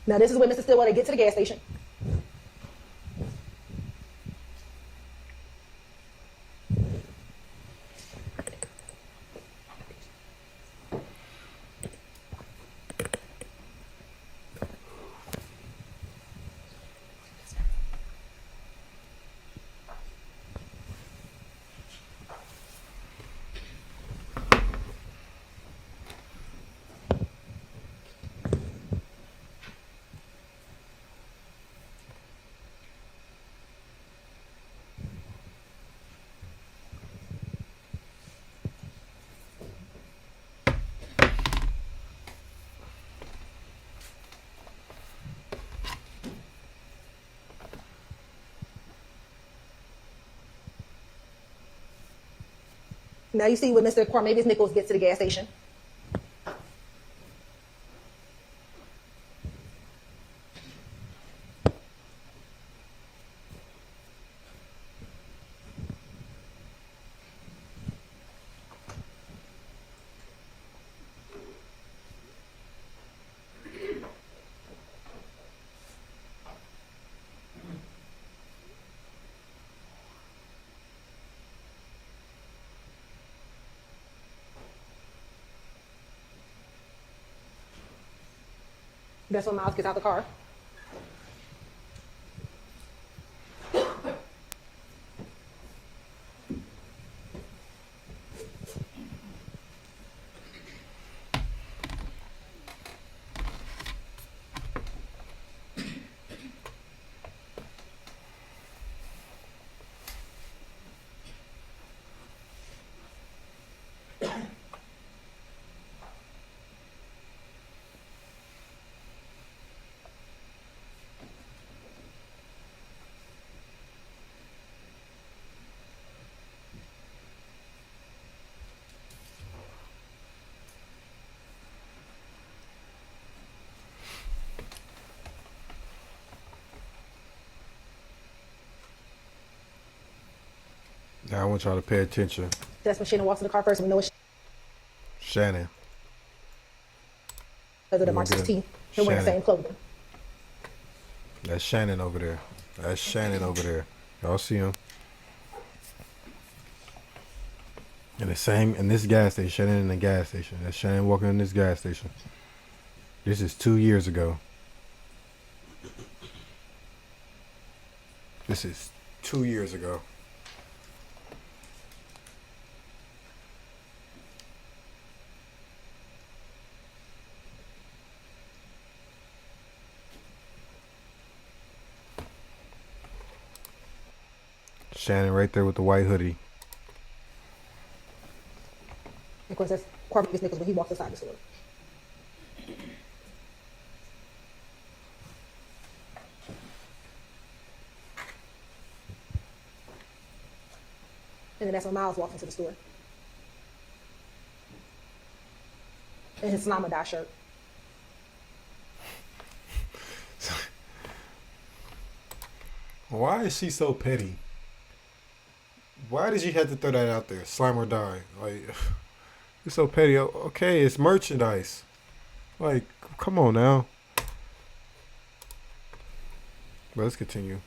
Now this is when Mr. Stillwell, they get to the gas station. Now you see when Mr. Cornelius Nichols gets to the gas station. That's when Miles gets out the car. Now I want y'all to pay attention. That's when Shannon walks to the car first, and we know it's Shannon. because of the March 16th. They're wearing the same clothing. That's Shannon over there. That's Shannon over there. Y'all see him? In the same, in this gas station, Shannon in the gas station. That's Shannon walking in this gas station. This is 2 years ago. This is 2 years ago. Shannon right there with the white hoodie. Of course, that's Cornelius Nichols when he walks inside the store. And then that's when Miles walks into the store. In his Islamabad shirt. Why is she so petty? Why did you have to throw that out there? Slime or die. Like, you're so petty. Okay, it's merchandise. Like, come on now. But let's continue.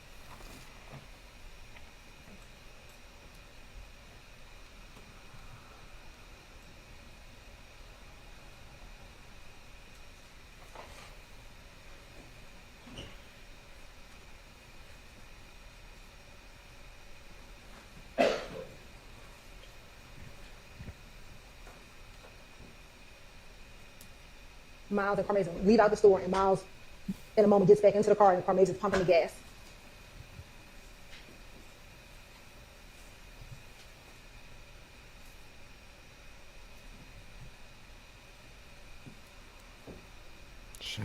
Miles and Carmazon leave out the store, and Miles, in a moment, gets back into the car, and Carmazon's pumping the gas. Sure.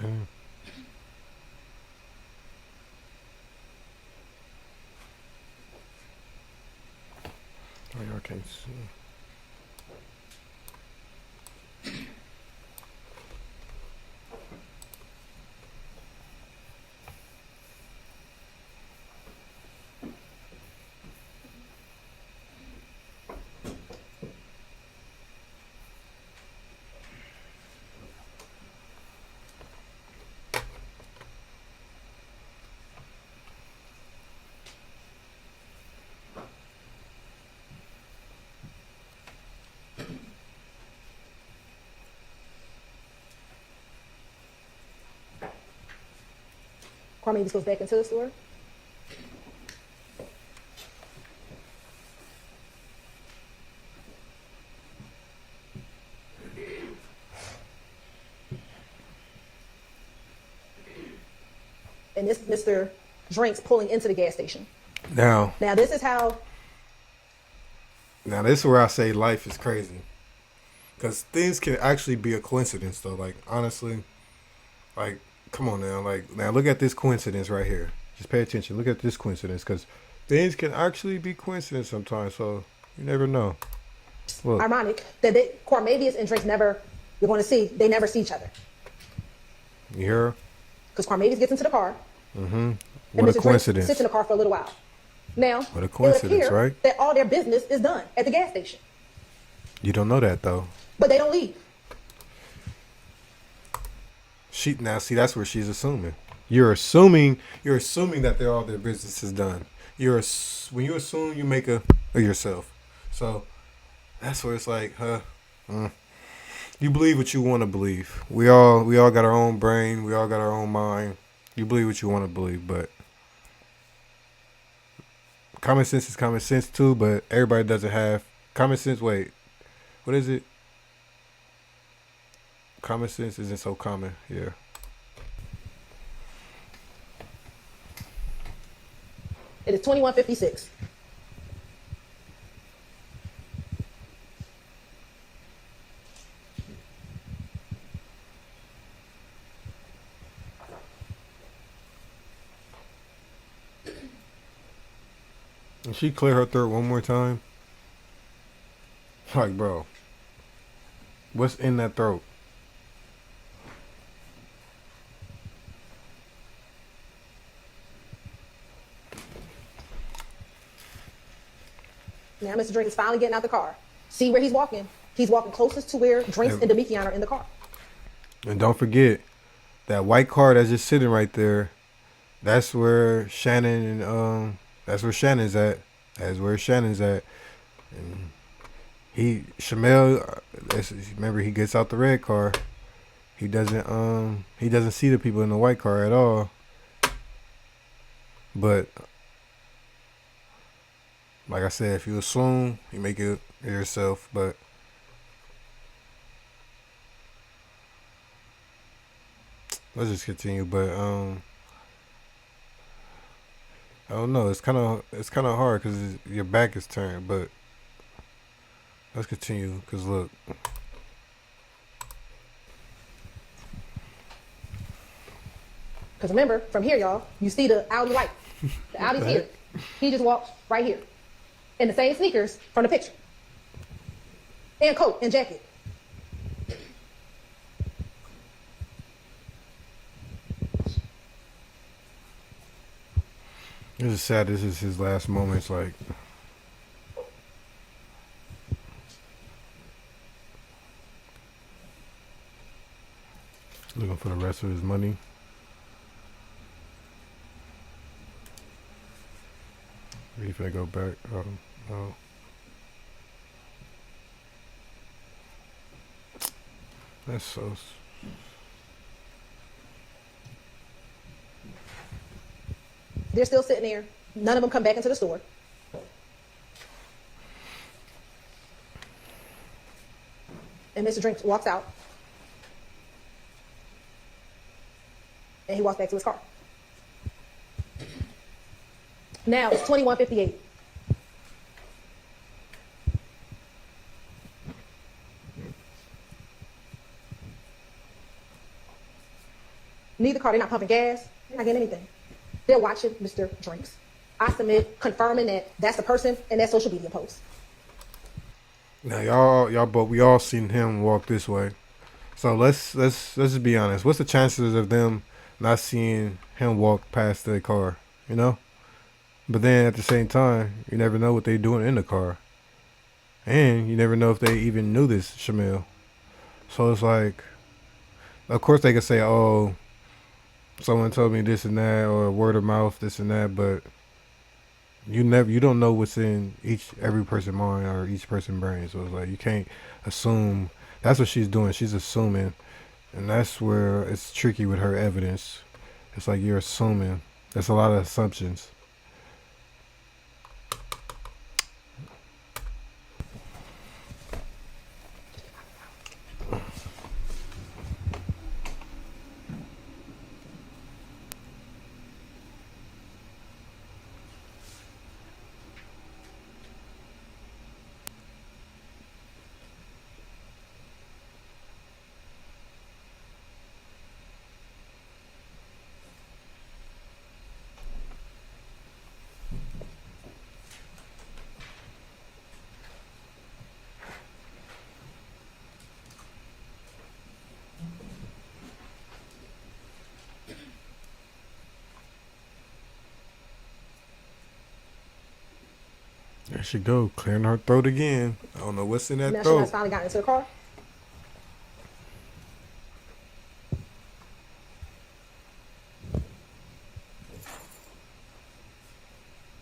Oh, y'all can't see. Car Mavis goes back into the store. And this Mr. Drinks pulling into the gas station. Now this is how. Now this is where I say life is crazy, because things can actually be a coincidence though. Like honestly, like come on now, like now look at this coincidence right here. Just pay attention. Look at this coincidence, because things can actually be coincidence sometimes. So you never know. Look. Ironic that Cormavius and Drinks never. You're going to see they never see each other. You hear her? Because Cormavius gets into the car. Mm-hmm. What a coincidence. Sits in the car for a little while. Now, what a coincidence, it would appear right? that all their business is done at the gas station. You don't know that though. But they don't leave. Now see, that's where she's assuming. You're assuming that all their business is done. When you assume, you make a yourself. So that's where it's like, you believe what you want to believe. We all got our own brain. We all got our own mind. You believe what you want to believe, but common sense is common sense too. But everybody doesn't have common sense. Wait, what is it? Common sense isn't so common. Yeah. It is 21:56. And she clear her throat one more time. Like, bro, what's in that throat? Now Mr. Drink is finally getting out the car. See where he's walking? He's walking closest to where Drinks and Demikian are in the car. And don't forget, that white car that's just sitting right there, that's where Shannon and that's where Shannon's at. That's where Shannon's at. And Shamel, remember, he gets out the red car. He doesn't see the people in the white car at all. But like I said, if you assume, you make it yourself. But let's just continue. But I don't know. It's kind of hard because your back is turned. But let's continue. Because look. Because remember, from here, y'all, you see the Audi light. The Audi's here. He just walked right here. In the same sneakers from the picture. And coat and jacket. This is sad. This is his last moments. Like, looking for the rest of his money. He finna go back. Oh. That's so. They're still sitting there. None of them come back into the store. And Mr. Drinks walks out. And he walks back to his car. Now it's 21:58. Neither car, they're not pumping gas, they're not getting anything. They're watching Mr. Drinks. I submit, confirming that that's the person in that social media post. Now we all seen him walk this way. So let's just be honest. What's the chances of them not seeing him walk past their car? You know? But then at the same time, you never know what they're doing in the car. And you never know if they even knew this Shamil. So it's like, of course they could say, oh, someone told me this and that, or word of mouth, this and that, but you don't know what's in every person's mind or each person's brain. So it's like, you can't assume. That's what she's doing. She's assuming. And that's where it's tricky with her evidence. It's like you're assuming. There's a lot of assumptions. There she go, clearing her throat again. I don't know what's in that Now she throat. has finally gotten into the car.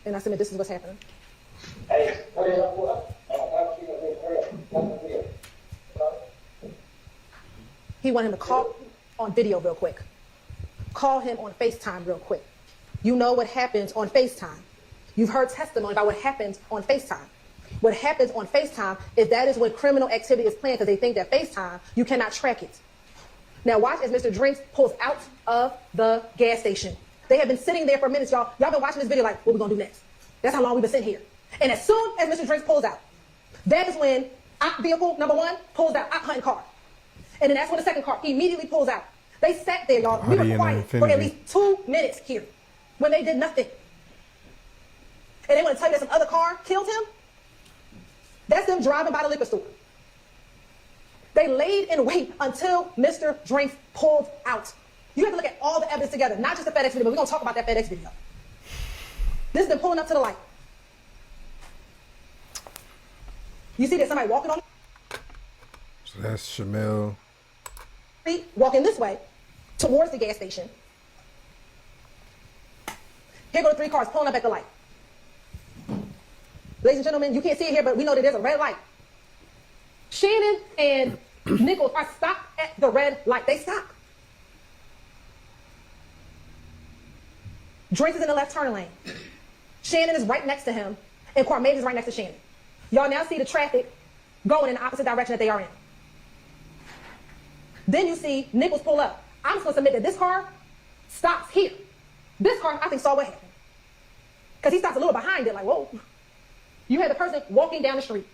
And I submit this is what's happening. He wanted him to call on video real quick. Call him on FaceTime real quick. You know what happens on FaceTime. You've heard testimony about what happens on FaceTime. What happens on FaceTime is that is when criminal activity is planned because they think that FaceTime, you cannot track it. Now watch as Mr. Drinks pulls out of the gas station. They have been sitting there for minutes, y'all. Y'all been watching this video like, what we gonna do next? That's how long we've been sitting here. And as soon as Mr. Drinks pulls out, that is when op vehicle number 1 pulls out, op hunting car. And then that's when the second car immediately pulls out. They sat there, y'all. We were quiet for at least 2 minutes here when they did nothing. And they want to tell you that some other car killed him? That's them driving by the liquor store. They laid in wait until Mr. Drinks pulled out. You have to look at all the evidence together, not just the FedEx video, but we're going to talk about that FedEx video. This is them pulling up to the light. You see there's somebody walking on So that's Shamel. the street, walking this way towards the gas station. Here go the 3 cars pulling up at the light. Ladies and gentlemen, you can't see it here, but we know that there's a red light. Shannon and Nichols are stopped at the red light. They stop. Drinks is in the left turn lane. Shannon is right next to him, and Quarmade is right next to Shannon. Y'all now see the traffic going in the opposite direction that they are in. Then you see Nichols pull up. I'm just going to submit that this car stops here. This car, I think, saw what happened. Because he stops a little behind it, like, whoa. You had the person walking down the street.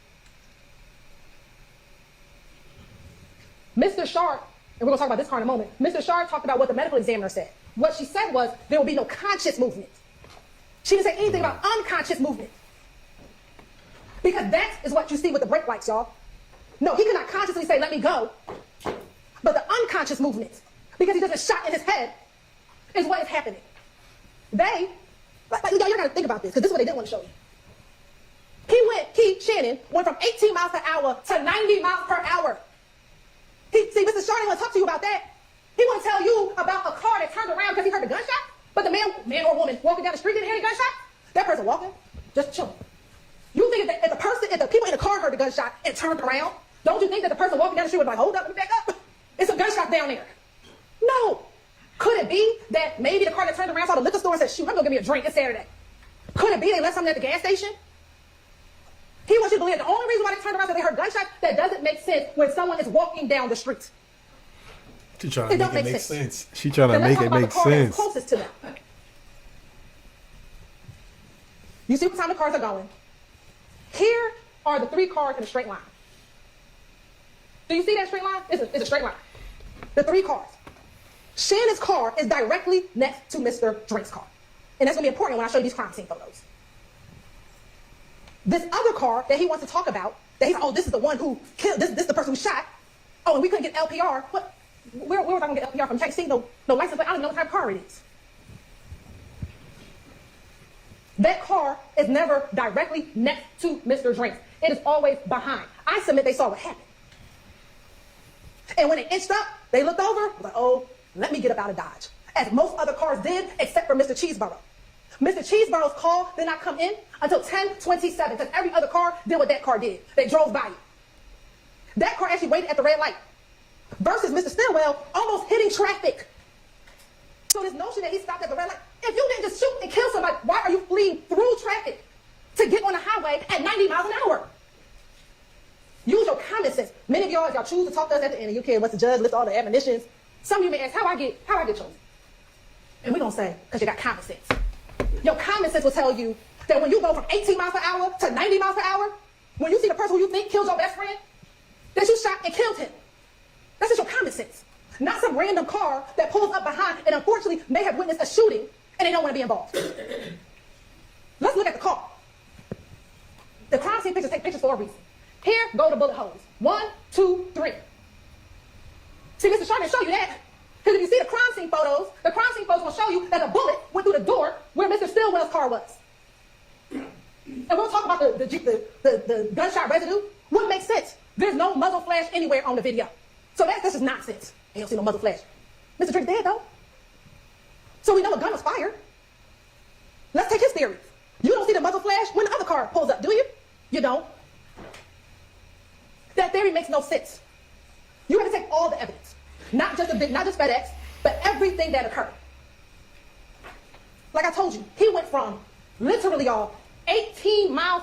Mr. Sharp, and we're going to talk about this car in a moment. Mr. Sharp talked about what the medical examiner said. What she said was there will be no conscious movement. She didn't say anything about unconscious movement. Because that is what you see with the brake lights, y'all. No, he could not consciously say, let me go. But the unconscious movement, because he does a shot in his head, is what is happening. They, y'all got to think about this, because this is what they didn't want to show you. Shannon went from 18 miles per hour to 90 miles per hour. See, Mr. Sharp didn't want to talk to you about that. He want to tell you about a car that turned around because he heard the gunshot, but the man or woman walking down the street didn't hear the gunshot. That person walking, just chilling. You think if the people in the car heard the gunshot and turned around, don't you think that the person walking down the street would be like, hold up, let me back up? It's a gunshot down there. No. Could it be that maybe the car that turned around saw the liquor store and said, shoot, I'm going to give me a drink, it's Saturday? Could it be they left something at the gas station? He wants you to believe the only reason why they turned around is that they heard gunshots. That doesn't make sense when someone is walking down the street. She trying to make it make sense. She trying to Then make let's it talk make about the car that's sense. closest to them. You see what time the cars are going. Here are the 3 cars in a straight line. Do you see that straight line? It's a straight line. The 3 cars. Shannon's car is directly next to Mr. Drink's car. And that's going to be important when I show you these crime scene photos. This other car that he wants to talk about, that he's like, oh, this is the one who killed, this is the person who shot. Oh, and we couldn't get LPR. What? Where was I going to get LPR from? Can't see no license plate. I don't even know what type of car it is. That car is never directly next to Mr. Drinks. It is always behind. I submit they saw what happened. And when they inched up, they looked over, like, oh, let me get up out of Dodge. As most other cars did, except for Mr. Cheeseborough. Mr. Cheeseborough's call did not come in until 10:27, because every other car did what that car did. They drove by it. That car actually waited at the red light. Versus Mr. Stillwell almost hitting traffic. So this notion that he stopped at the red light. If you didn't just shoot and kill somebody, why are you fleeing through traffic to get on the highway at 90 miles an hour? Use your common sense. Many of y'all, if y'all choose to talk to us at the end, and you care what the judge lists all the admonitions. Some of you may ask, how I get chosen? And we're gonna say, because you got common sense. Your common sense will tell you that when you go from 18 miles per hour to 90 miles per hour, when you see the person who you think killed your best friend, that you shot and killed him. That's just your common sense. Not some random car that pulls up behind and unfortunately may have witnessed a shooting and they don't want to be involved. Let's look at the car. The crime scene pictures take pictures for a reason. Here go the bullet holes. 1, 2, 3. See, Mr. Sharp didn't show you that. Because if you see the crime scene photos will show you that a bullet went through the door where Mr. Stillwell's car was. And we'll talk about the gunshot residue. Wouldn't make sense. There's no muzzle flash anywhere on the video. So that's just nonsense. You don't see no muzzle flash. Mr. Drink's dead, though. So we know a gun was fired. Let's take his theory. You don't see the muzzle flash when the other car pulls up, do you? You don't. That theory makes no sense. You have to take all the evidence. Not just FedEx, but everything that occurred. Like I told you, he went from literally 18 miles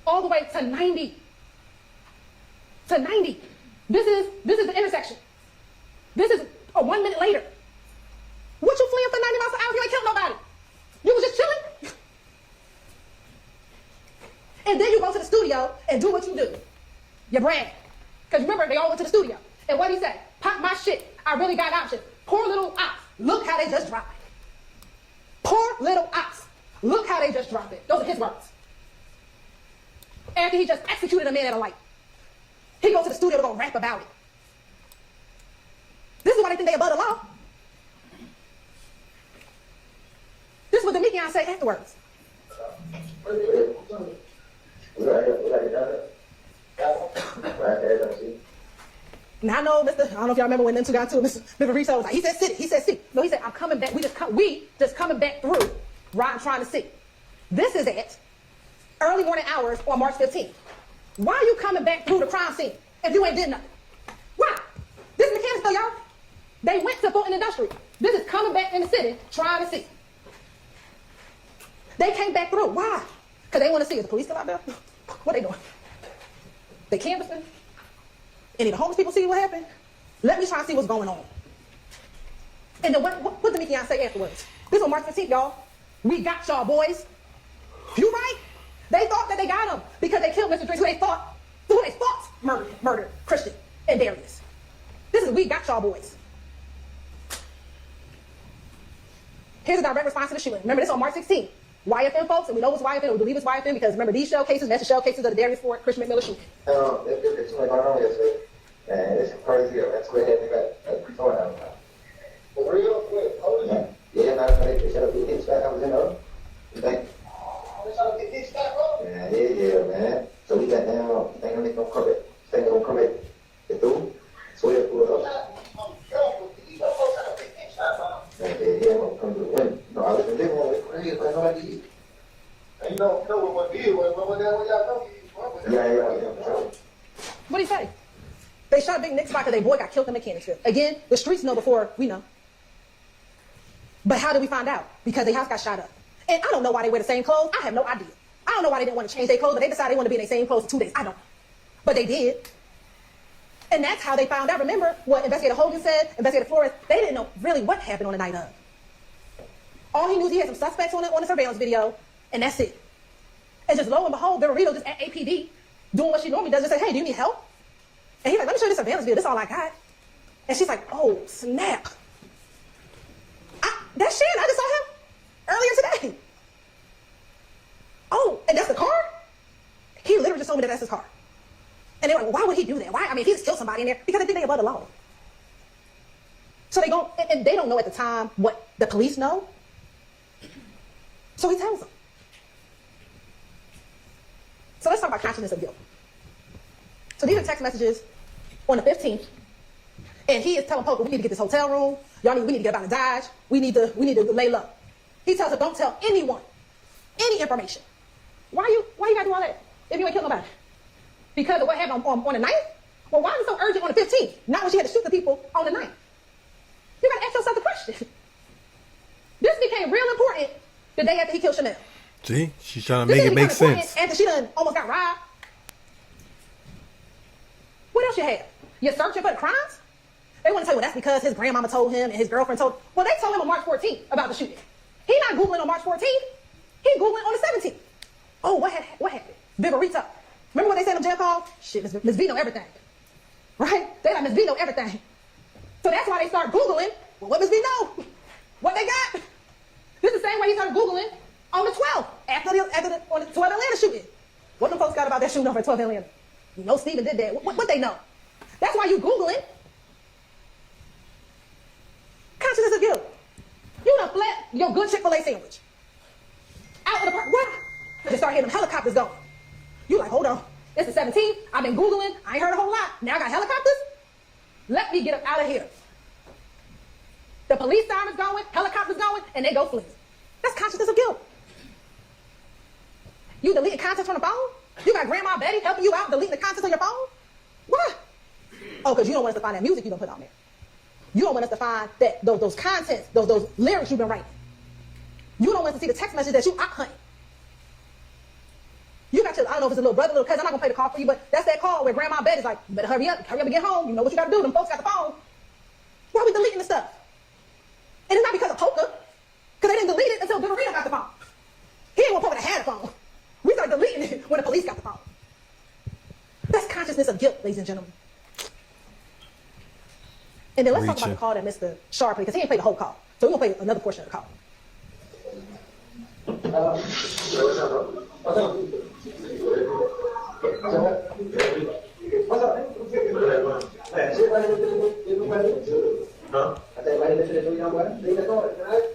all the way to 90. To 90. This is the intersection. This is 1 minute later. What you fleeing for 90 miles an hour if you ain't killed nobody? You was just chilling? And then you go to the studio and do what you do. You brag. Because remember, they all went to the studio. And what he said? Pop my shit. I really got options. Poor little ops. Look how they just dropped it. Poor little ops. Look how they just dropped it. Those are his words. After he just executed a man at a light. He goes to the studio to go rap about it. This is why they think they above the law. This is what the Demekian say afterwards. Now I know, I don't know if y'all remember when them two got to it. Mr. Reese was like, he said city, he said city. No, he said, I'm coming back. We just coming back through, riding trying to see. This is at early morning hours on March 15th. Why are you coming back through the crime scene if you ain't did nothing? Why? This is Mechanicsville, y'all. They went to Fulton Industrial. This is coming back in the city, trying to see. They came back through. Why? Because they want to see if the police come out there. What they doing? They canvassing? Any of the homeless people see what happened? Let me try and see what's going on. And then what did Demekian say afterwards? This is on March 15th, y'all. We got y'all, boys. You right? They thought that they got him because they killed Mr. Drake, who they thought murdered Christian and Darius. This is we got y'all, boys. Here's a direct response to the shooting. Remember, this on March 16th. YFM folks, and we know it's YFM, we believe it's YFM because remember these shell cases, that's the shell cases of the Darius Ford, Christian McMillan shooting. It's going on yesterday, and it's crazy. That's where they got before now. For real? Quick. Oh, yeah. Yeah, matter of fact, they shut up the hit back. I was in there. You think? They shut up the hit back, bro? Yeah, man. So we got down, they're going to come back. They're going to come back. They through. So we have to pull it up. Yeah, I'm come to the win. No, I was in the living room with crazy, but nobody did. And you don't know what did, what y'all know. Yeah. What do you say? They shot Big Nick's spot because their boy got killed in Mechanicsville. Again, the streets know before we know. But how did we find out? Because their house got shot up. And I don't know why they wear the same clothes. I have no idea. I don't know why they didn't want to change their clothes, but they decided they wanted to be in their same clothes for 2 days. I don't know. But they did. And that's how they found out. Remember what Investigator Hogan said, Investigator Flores, they didn't know really what happened on the night of. All he knew is he had some suspects on the surveillance video, and that's it. And just lo and behold, Dorito just at APD doing what she normally does, just say, hey, do you need help? And he's like, let me show you the surveillance video. This is all I got. And she's like, oh, snap. That's Shannon. I just saw him earlier today. Oh, and that's the car? He literally just told me that that's his car. And they're like, well, why would he do that? Why? I mean, if he just killed somebody in there, because they think they above the law. So they go, and they don't know at the time what the police know. So he tells them. So let's talk about consciousness of guilt. So these are text messages on the 15th. And he is telling Poker, we need to get this hotel room. We need to get out of Dodge. We need to lay low. He tells her, don't tell anyone any information. Why you gotta do all that if you ain't killed nobody? Because of what happened on the 9th? Well, why is it so urgent on the 15th? Not when she had to shoot the people on the 9th. You gotta ask yourself the question. the day after he killed Chanel. See, she's trying to This make shit it be make kinda important sense. After she done almost got robbed. What else you have? You're searching for the crimes? They want to tell you, well, that's because his grandmama told him and his girlfriend told. Well, they told him on March 14th about the shooting. He not Googling on March 14th. He Googling on the 17th. Oh, what happened? Viverita. Remember what they said in jail call? Shit, Miss V know everything. Right? They like Miss V know everything. So that's why they start Googling, well, what Miss V know? What they got? This is the same way he started Googling on the 12th, after the 12 Atlanta shooting. What them folks got about that shooting over at 12 Atlanta? You know Steven did that. What they know? That's why you Googling. Consciousness of guilt. You done fled your good Chick-fil-A sandwich. Out of the park. What? They start hearing them helicopters going. You like, hold on. It's the 17th. I've been Googling. I ain't heard a whole lot. Now I got helicopters? Let me get up out of here. The police sirens going, helicopters going, and they go flee. That's consciousness of guilt. You deleting content from the phone? You got Grandma Betty helping you out deleting the content on your phone? What? Oh, because you don't want us to find that music you don't put on there. You don't want us to find that those contents, those lyrics you've been writing. You don't want us to see the text message that you out hunting. You got your, I don't know if it's a little brother, little cousin, I'm not going to play the call for you, but that's that call where Grandma Betty's like, you better hurry up and get home. You know what you got to do. Them folks got the phone. Why are we deleting the stuff? And it's not because of poker, because they didn't delete it until Viverita got the phone. He ain't want poker to have the phone. We started deleting it when the police got the phone. That's consciousness of guilt, ladies and gentlemen. And then let's talk about the call that Mr. Sharp played, because he didn't play the whole call. So we're going to play another portion of the call. What's up, man? Man, shit, man, huh? I think man, listen to you, young man. Leave that going, right?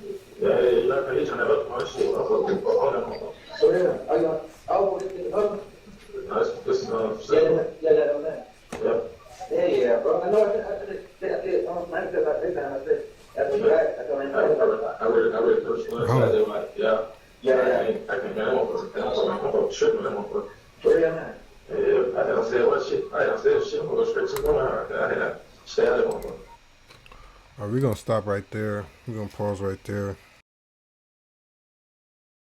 Yeah, he's trying to help my shit. So yeah, are you? Oh, this is her. This yeah, on that. Yeah, bro. I know. I did. Man, because I said, that's right. I really personally. Yeah. I can man. I'm gonna trip, man. Yeah, I said what shit. I said shit. I'm gonna go straight to the one. I had to stay out of it. All right, we're gonna stop right there. We're gonna pause right there.